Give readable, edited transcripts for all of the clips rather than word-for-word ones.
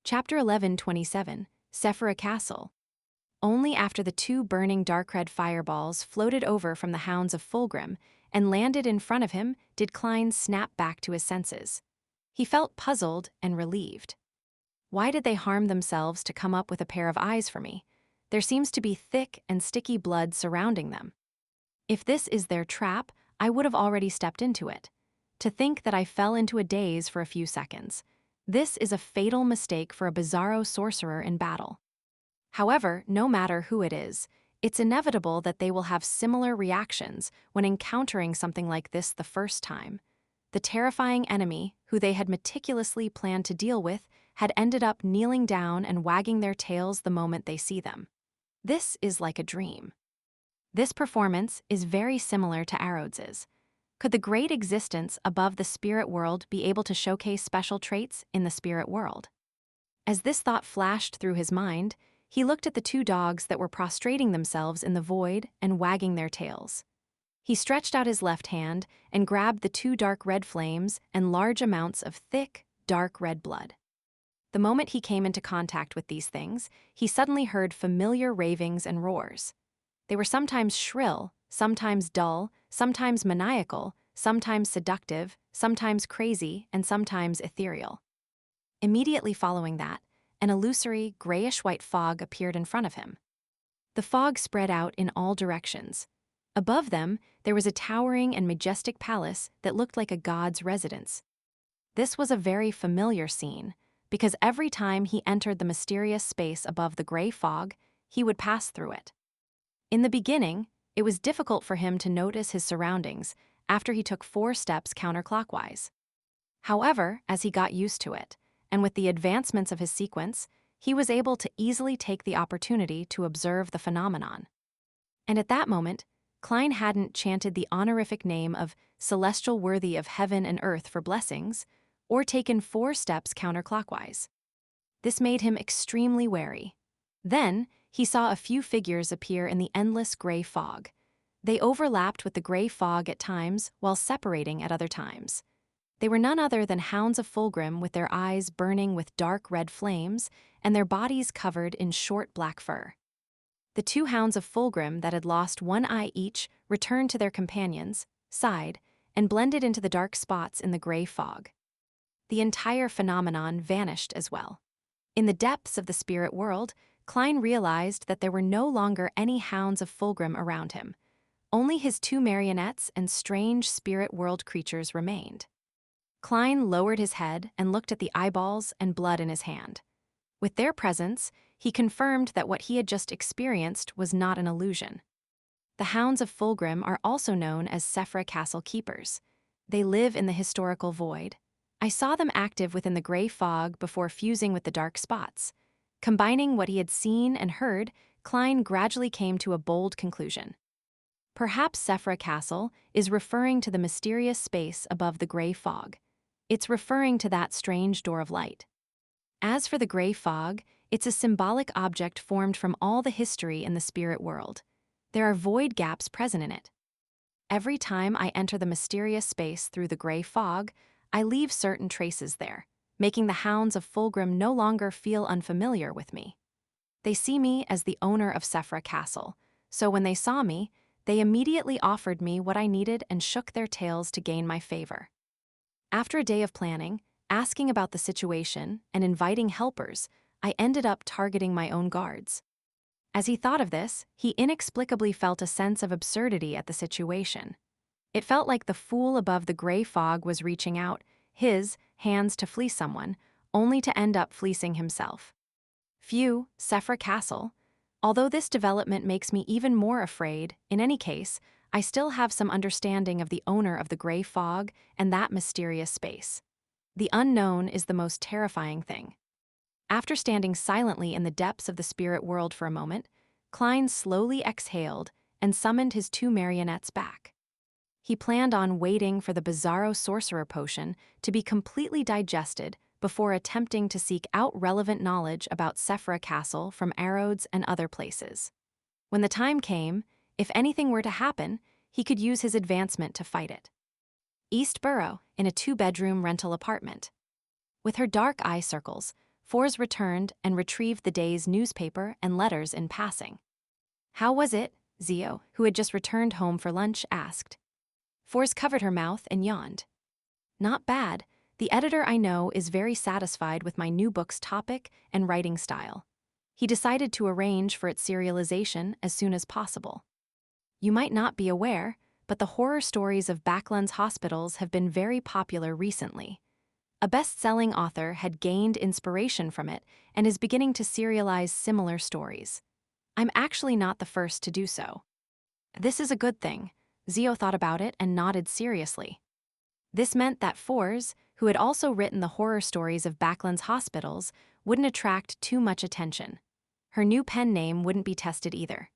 Chapter 11:27, Sefirah Castle. Only after the two burning dark red fireballs floated over from the hounds of Fulgrim and landed in front of him did Klein snap back to his senses. He felt puzzled and relieved. Why did they harm themselves to come up with a pair of eyes for me? There seems to be thick and sticky blood surrounding them. If this is their trap, I would have already stepped into it. To think that I fell into a daze for a few seconds. This is a fatal mistake for a bizarro sorcerer in battle. However, no matter who it is, it's inevitable that they will have similar reactions when encountering something like this the first time. The terrifying enemy, who they had meticulously planned to deal with, had ended up kneeling down and wagging their tails the moment they see them. This is like a dream. This performance is very similar to Arod's. Could the great existence above the spirit world be able to showcase special traits in the spirit world? As this thought flashed through his mind, he looked at the two dogs that were prostrating themselves in the void and wagging their tails. He stretched out his left hand and grabbed the two dark red flames and large amounts of thick, dark red blood. The moment he came into contact with these things, he suddenly heard familiar ravings and roars. They were sometimes shrill, sometimes dull, sometimes maniacal, sometimes seductive, sometimes crazy, and sometimes ethereal. Immediately following that, an illusory, grayish-white fog appeared in front of him. The fog spread out in all directions. Above them, there was a towering and majestic palace that looked like a god's residence. This was a very familiar scene, because every time he entered the mysterious space above the gray fog, he would pass through it. In the beginning, it was difficult for him to notice his surroundings after he took 4 steps counterclockwise. However, as he got used to it, and with the advancements of his sequence, he was able to easily take the opportunity to observe the phenomenon. And at that moment, Klein hadn't chanted the honorific name of celestial worthy of heaven and earth for blessings, or taken 4 steps counterclockwise. This made him extremely wary. Then, he saw a few figures appear in the endless gray fog. They overlapped with the gray fog at times while separating at other times. They were none other than hounds of Fulgrim with their eyes burning with dark red flames and their bodies covered in short black fur. The 2 hounds of Fulgrim that had lost 1 eye each returned to their companions, sighed, and blended into the dark spots in the gray fog. The entire phenomenon vanished as well. In the depths of the spirit world, Klein realized that there were no longer any hounds of Fulgrim around him. Only his 2 marionettes and strange spirit world creatures remained. Klein lowered his head and looked at the eyeballs and blood in his hand. With their presence, he confirmed that what he had just experienced was not an illusion. The hounds of Fulgrim are also known as Sefirah Castle keepers. They live in the historical void. I saw them active within the gray fog before fusing with the dark spots. Combining what he had seen and heard, Klein gradually came to a bold conclusion. Perhaps Sefirah Castle is referring to the mysterious space above the gray fog. It's referring to that strange door of light. As for the gray fog, it's a symbolic object formed from all the history in the spirit world. There are void gaps present in it. Every time I enter the mysterious space through the gray fog, I leave certain traces there, making the hounds of Fulgrim no longer feel unfamiliar with me. They see me as the owner of Sefirah Castle, so when they saw me, they immediately offered me what I needed and shook their tails to gain my favor. After a day of planning, asking about the situation, and inviting helpers, I ended up targeting my own guards. As he thought of this, he inexplicably felt a sense of absurdity at the situation. It felt like the fool above the gray fog was reaching out, his hands to fleece someone, only to end up fleecing himself. Phew, Sefirah Castle. Although this development makes me even more afraid, in any case, I still have some understanding of the owner of the gray fog and that mysterious space. The unknown is the most terrifying thing. After standing silently in the depths of the spirit world for a moment, Klein slowly exhaled and summoned his 2 marionettes back. He planned on waiting for the bizarro sorcerer potion to be completely digested before attempting to seek out relevant knowledge about Sefirah Castle from Arod's and other places. When the time came, if anything were to happen, he could use his advancement to fight it. East Borough, in a 2-bedroom rental apartment. With her dark eye circles, Fors returned and retrieved the day's newspaper and letters in passing. "How was it?" Zio, who had just returned home for lunch, asked. Fors covered her mouth and yawned. "Not bad. The editor I know is very satisfied with my new book's topic and writing style. He decided to arrange for its serialization as soon as possible. You might not be aware, but the horror stories of Backlund's hospitals have been very popular recently. A best-selling author had gained inspiration from it and is beginning to serialize similar stories. I'm actually not the first to do so." This is a good thing. Zio thought about it and nodded seriously. This meant that Fors, who had also written the horror stories of Backlund's hospitals, wouldn't attract too much attention. Her new pen name wouldn't be tested either.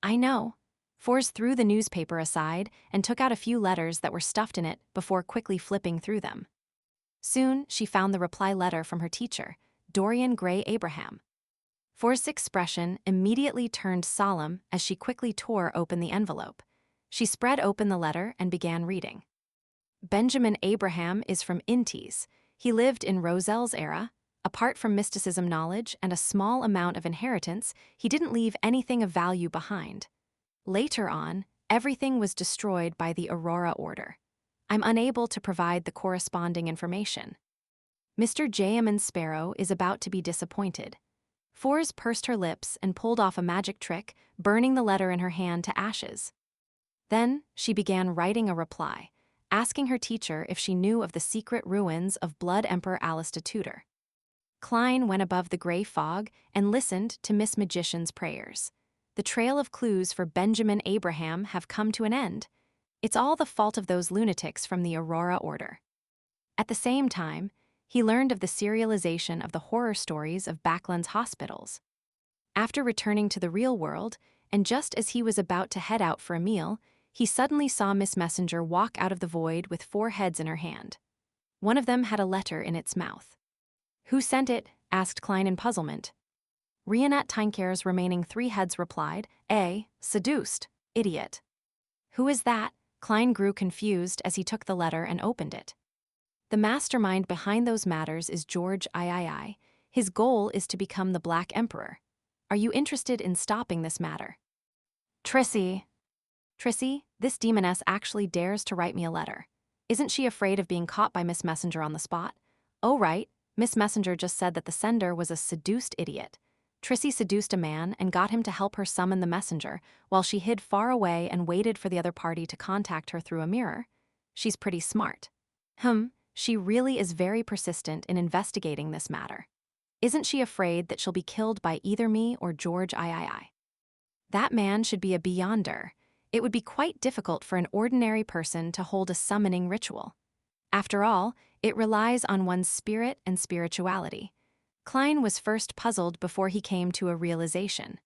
"I know." Fors threw the newspaper aside and took out a few letters that were stuffed in it before quickly flipping through them. Soon, she found the reply letter from her teacher, Dorian Gray Abraham. Fors' expression immediately turned solemn as she quickly tore open the envelope. She spread open the letter and began reading. "Benjamin Abraham is from Intes. He lived in Roselle's era. Apart from mysticism knowledge and a small amount of inheritance, he didn't leave anything of value behind. Later on, everything was destroyed by the Aurora Order. I'm unable to provide the corresponding information. Mr. J.M. Sparrow is about to be disappointed." Fors pursed her lips and pulled off a magic trick, burning the letter in her hand to ashes. Then, she began writing a reply, asking her teacher if she knew of the secret ruins of Blood Emperor Alista Tudor. Klein went above the gray fog and listened to Miss Magician's prayers. The trail of clues for Benjamin Abraham have come to an end. It's all the fault of those lunatics from the Aurora Order. At the same time, he learned of the serialization of the horror stories of Backlund's hospitals. After returning to the real world, and just as he was about to head out for a meal, he suddenly saw Miss Messenger walk out of the void with 4 heads in her hand. One of them had a letter in its mouth. "Who sent it?" asked Klein in puzzlement. Rionette Tinker's remaining 3 heads replied, "A. Seduced, idiot." "Who is that?" Klein grew confused as he took the letter and opened it. "The mastermind behind those matters is George III. His goal is to become the Black Emperor. Are you interested in stopping this matter?" "Trissy." "Trissy, this demoness actually dares to write me a letter. Isn't she afraid of being caught by Miss Messenger on the spot?" "Oh right, Miss Messenger just said that the sender was a seduced idiot. Trissy seduced a man and got him to help her summon the messenger while she hid far away and waited for the other party to contact her through a mirror. She's pretty smart." She really is very persistent in investigating this matter. Isn't she afraid that she'll be killed by either me or George III? That man should be a beyonder. It would be quite difficult for an ordinary person to hold a summoning ritual. After all, it relies on one's spirit and spirituality. Klein was first puzzled before he came to a realization.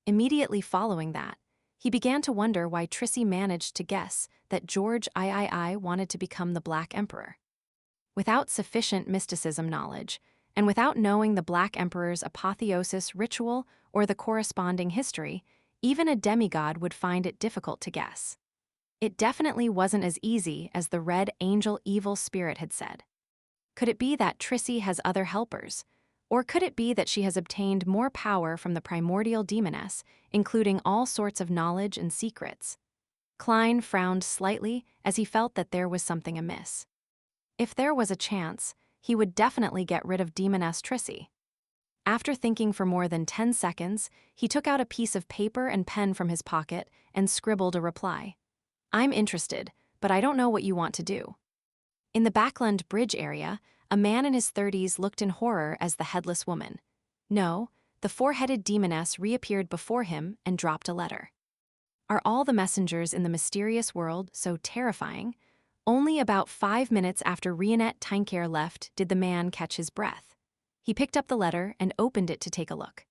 Immediately following that, he began to wonder why Trissy managed to guess that George III wanted to become the Black Emperor. Without sufficient mysticism knowledge, and without knowing the Black Emperor's apotheosis ritual or the corresponding history, even a demigod would find it difficult to guess. It definitely wasn't as easy as the Red Angel evil spirit had said. Could it be that Trissy has other helpers? Or could it be that she has obtained more power from the primordial demoness, including all sorts of knowledge and secrets? Klein frowned slightly as he felt that there was something amiss. If there was a chance, he would definitely get rid of Demoness Trissy. After thinking for more than 10 seconds, he took out a piece of paper and pen from his pocket and scribbled a reply. "I'm interested, but I don't know what you want to do." In the Backlund Bridge area, a man in his 30s looked in horror as the headless woman. No, the 4-headed demoness reappeared before him and dropped a letter. Are all the messengers in the mysterious world so terrifying? Only about 5 minutes after Rionette Tinker left did the man catch his breath. He picked up the letter and opened it to take a look.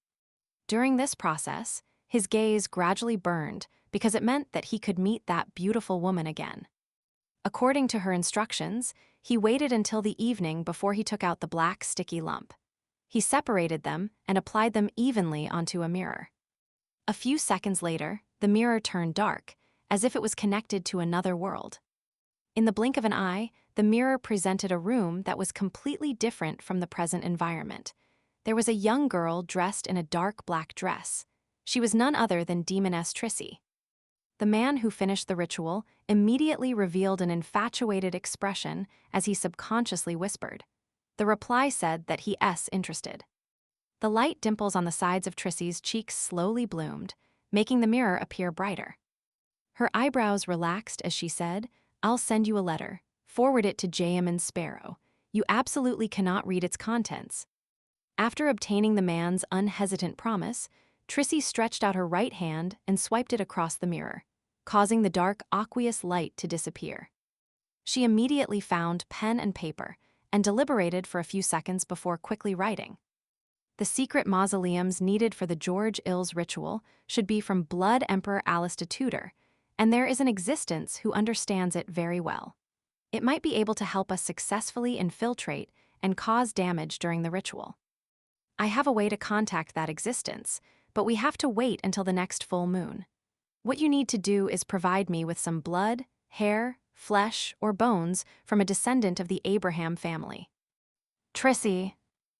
During this process, his gaze gradually burned because it meant that he could meet that beautiful woman again. According to her instructions, he waited until the evening before he took out the black sticky lump. He separated them and applied them evenly onto a mirror. A few seconds later, the mirror turned dark, as if it was connected to another world. In the blink of an eye, the mirror presented a room that was completely different from the present environment. There was a young girl dressed in a dark black dress. She was none other than Demoness Trissy. The man who finished the ritual immediately revealed an infatuated expression as he subconsciously whispered. The reply said that he's interested. The light dimples on the sides of Trissy's cheeks slowly bloomed, making the mirror appear brighter. Her eyebrows relaxed as she said, "I'll send you a letter. Forward it to J.M. and Sparrow. You absolutely cannot read its contents." After obtaining the man's unhesitant promise, Trissy stretched out her right hand and swiped it across the mirror, causing the dark, aqueous light to disappear. She immediately found pen and paper and deliberated for a few seconds before quickly writing. The secret mausoleums needed for the George Ills ritual should be from Blood Emperor Alistair Tudor, and there is an existence who understands it very well. It might be able to help us successfully infiltrate and cause damage during the ritual. I have a way to contact that existence, but we have to wait until the next full moon. What you need to do is provide me with some blood, hair, flesh, or bones from a descendant of the Abraham family. Trissy,